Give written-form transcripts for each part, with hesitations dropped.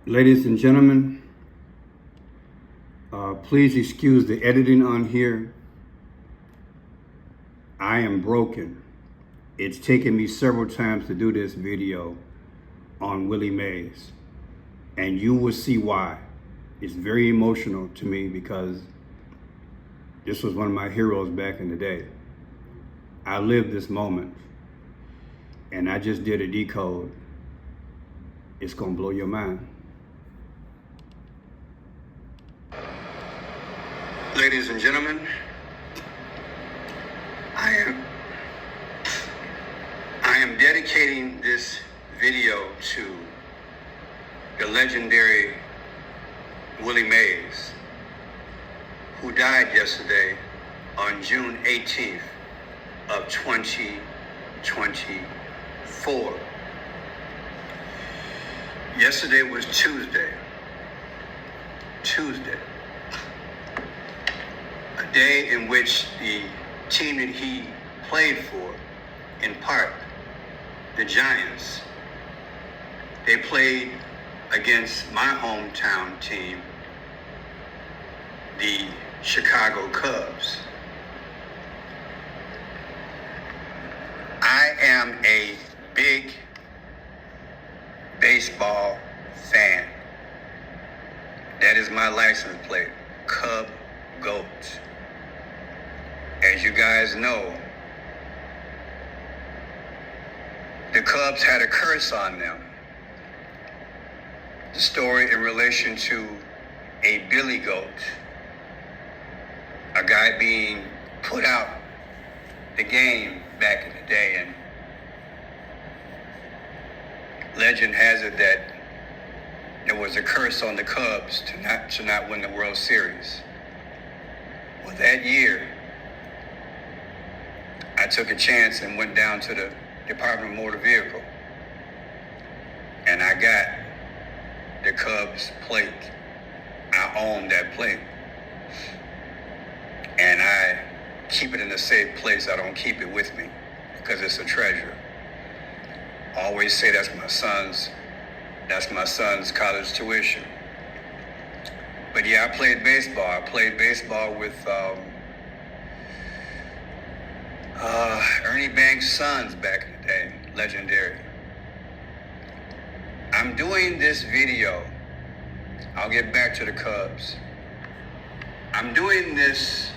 Ladies and gentlemen, please excuse the editing on here. I am broken. It's taken me several times to do this video on Willie Mays, and you will see why. It's very emotional to me because this was one of my heroes back in the day. I lived this moment, and I just did a decode. It's gonna blow your mind. Ladies and gentlemen, I am dedicating this video to the legendary Willie Mays, who died yesterday on June 18th of 2024. Yesterday was Tuesday, a day in which the team that he played for, in part, the Giants, they played against my hometown team, the Chicago Cubs. I am a big baseball fan. That is my license plate, Cub Goat. As you guys know, the Cubs had a curse on them. The story in relation to a billy goat, a guy being put out the game back in the day, and legend has it that there was a curse on the Cubs to not win the World Series. Well, that year, I took a chance and went down to the Department of Motor Vehicle, and I got the Cubs plate. I own that plate, and I keep it in a safe place. I don't keep it with me because it's a treasure. I always say that's my son's college tuition. But yeah, I played baseball. I played baseball with Ernie Banks' sons back in the day, legendary. I'm doing this video. I'll get back to the Cubs. I'm doing this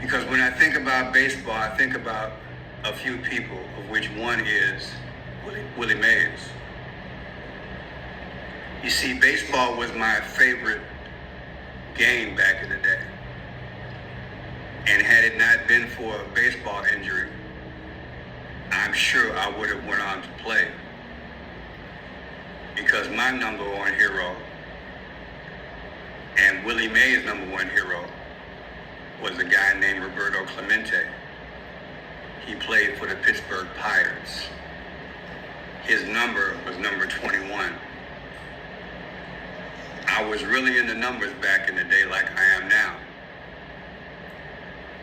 because when I think about baseball, I think about a few people, of which one is Willie Mays. You see, baseball was my favorite game back in the day. And had it not been for a baseball injury, I'm sure I would have went on to play. Because my number one hero and Willie Mays' number one hero was a guy named Roberto Clemente. He played for the Pittsburgh Pirates. His number was number 21. I was really into numbers back in the day like I am now.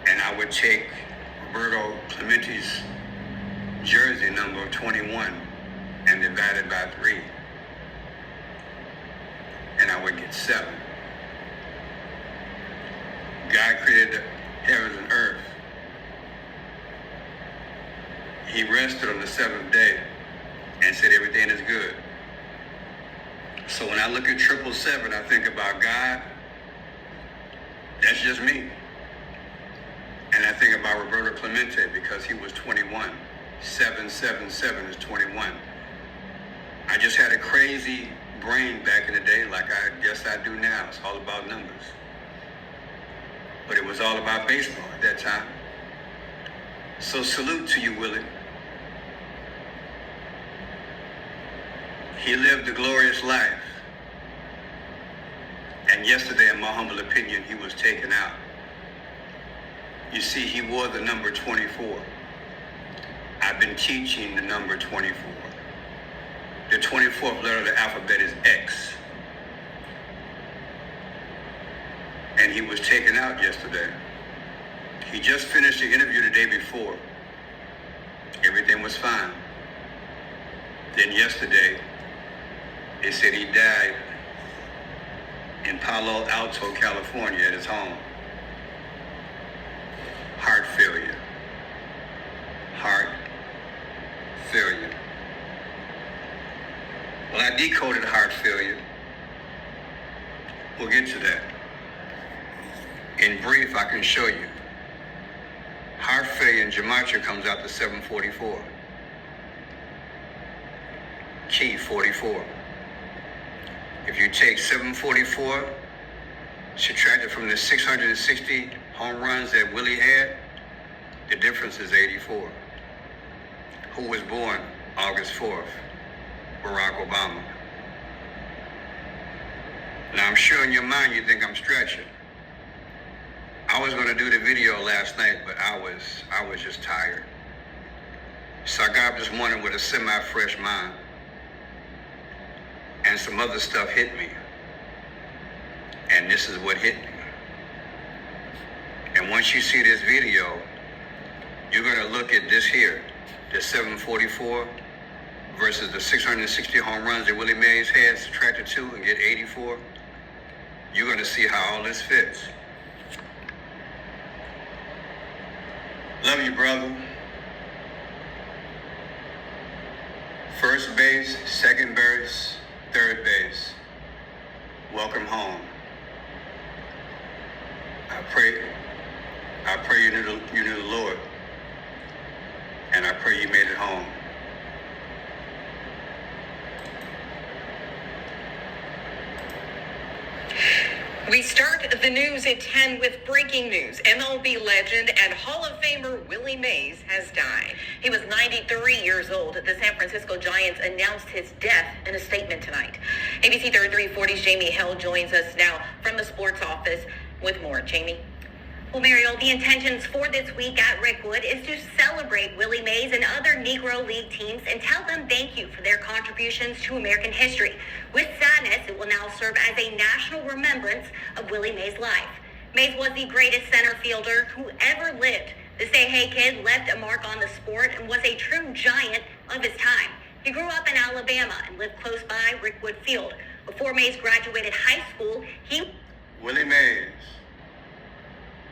And I would take Roberto Clemente's jersey number 21 and divide it by 3. And I would get 7. God created the heavens and earth. He rested on the 7th day and said everything is good. So when I look at 777, I think about God. That's just me. And I think about Roberto Clemente because he was 21. 777 is 21. I just had a crazy brain back in the day like I guess I do now. It's all about numbers. But it was all about baseball at that time. So salute to you, Willie. He lived a glorious life. And yesterday, in my humble opinion, he was taken out. You see, he wore the number 24. I've been teaching the number 24. The 24th letter of the alphabet is X. And he was taken out yesterday. He just finished the interview the day before. Everything was fine. Then yesterday, They said he died in Palo Alto, California at his home. Heart failure. Heart failure. Well, I decoded heart failure. We'll get to that. In brief, I can show you. Heart failure in gematria comes out to 744. Key 44. If you take 744, subtract it from the 660 home runs that Willie had, the difference is 84. Who was born August 4th? Barack Obama. Now I'm sure in your mind you think I'm stretching. I was going to do the video last night, but I was just tired. So I got up this morning with a semi-fresh mind. And some other stuff hit me. And this is what hit me. And once you see this video, you're going to look at this here, the 744 versus the 660 home runs that Willie Mays had, subtracted 2 and get 84. You're going to see how all this fits. Love you, brother. First base, second base, third base. Welcome home. I pray you knew the Lord. And I pray you made it home. We start the news at 10 with breaking news. MLB legend and Hall of Famer Willie Mays has died. He was 93 years old. The San Francisco Giants announced his death in a statement tonight. ABC 3340's Jamie Hill joins us now from the sports office with more. Jamie? Well, Mariel, the intentions for this week at Rickwood is to celebrate Willie Mays and other Negro League teams and tell them thank you for their contributions to American history. With sadness, it will now serve as a national remembrance of Willie Mays' life. Mays was the greatest center fielder who ever lived. The Say Hey Kid left a mark on the sport and was a true giant of his time. He grew up in Alabama and lived close by Rickwood Field. Before Mays graduated high school, Willie Mays.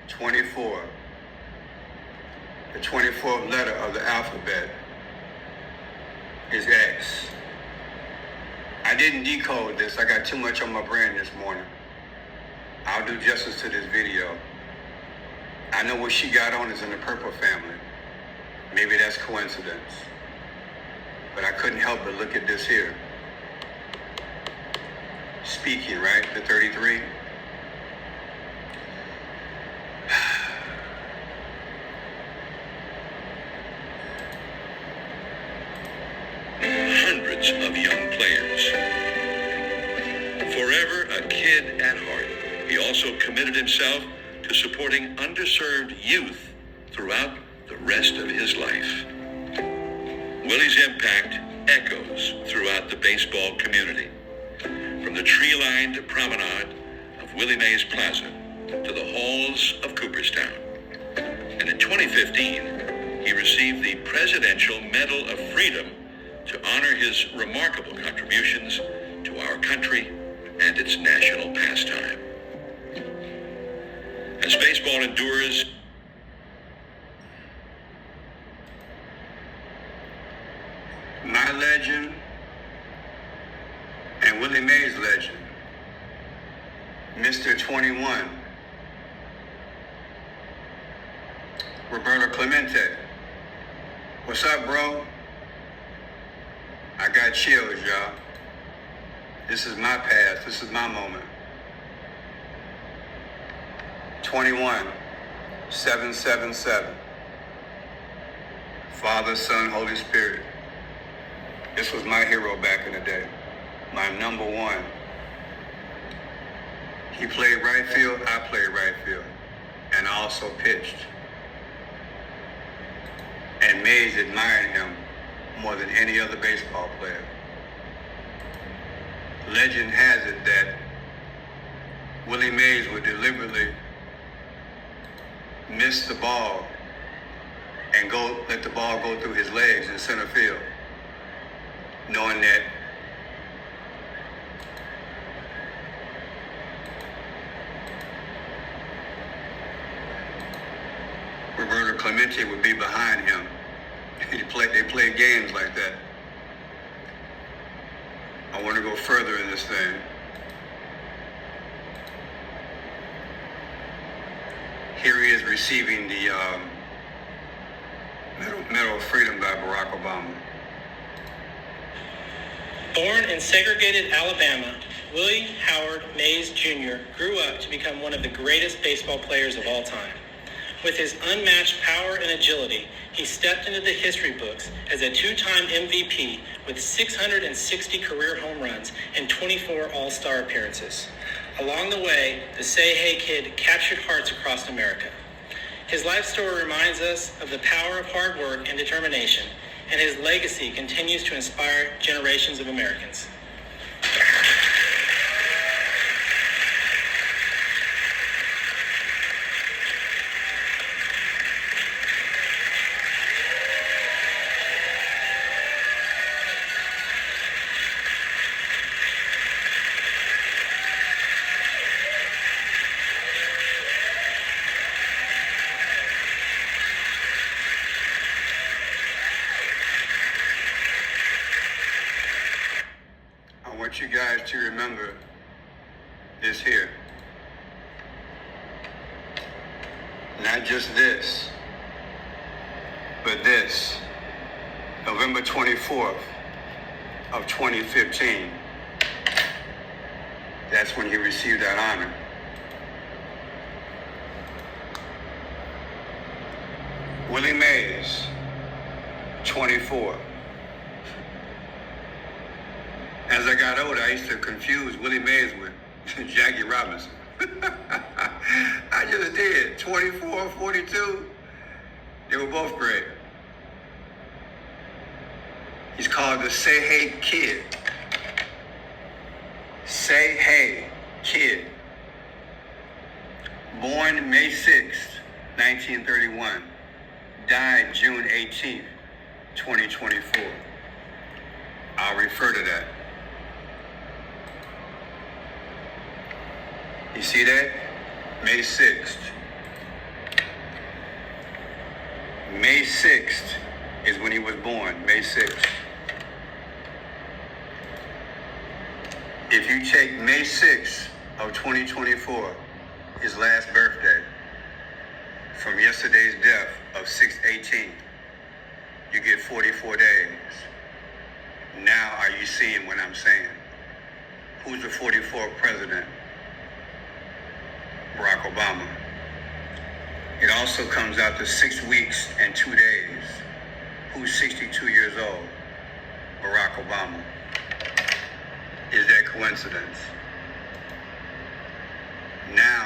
24. The 24th letter of the alphabet is X. I didn't decode this. I got too much on my brain this morning. I'll do justice to this video. I know what she got on is in the Purple family. Maybe that's coincidence. But I couldn't help but look at this here. Speaking, right? The 33. Hundreds of young players. Forever a kid at heart, he also committed himself to supporting underserved youth throughout the rest of his life. Willie's impact echoes throughout the baseball community, from the tree-lined promenade of Willie Mays Plaza to the halls of Cooperstown. And in 2015, he received the Presidential Medal of Freedom to honor his remarkable contributions to our country and its national pastime. As baseball endures, my legend and Willie Mays' legend, Mr. 21, Roberto Clemente. What's up, bro? I got chills, y'all. This is my past. This is my moment. 21, 777. Father, Son, Holy Spirit. This was my hero back in the day. My number one. He played right field, I played right field. And I also pitched. And Mays admired him more than any other baseball player. Legend has it that Willie Mays would deliberately miss the ball and let the ball go through his legs in center field, knowing that Clemente would be behind him. They played games like that. I want to go further in this thing. Here he is receiving the Medal of Freedom by Barack Obama. Born in segregated Alabama, Willie Howard Mays Jr. grew up to become one of the greatest baseball players of all time. With his unmatched power and agility, he stepped into the history books as a two-time MVP with 660 career home runs and 24 All-Star appearances. Along the way, the Say Hey Kid captured hearts across America. His life story reminds us of the power of hard work and determination, and his legacy continues to inspire generations of Americans. I want you guys to remember this here. Not just this, but this. November 24th of 2015. That's when he received that honor. Willie Mays, 24. As I got older, I used to confuse Willie Mays with Jackie Robinson. I just did. 24, 42. They were both great. He's called the Say Hey Kid. Say Hey Kid. Born May 6th, 1931. Died June 18th, 2024. I'll refer to that. You see that? May 6th. May 6th is when he was born, May 6th. If you take May 6th of 2024, his last birthday, from yesterday's death of 6/18, you get 44 days. Now are you seeing what I'm saying? Who's the 44th president? Barack Obama. It also comes out to 6 weeks and 2 days. Who's 62 years old? Barack Obama. Is that coincidence? Now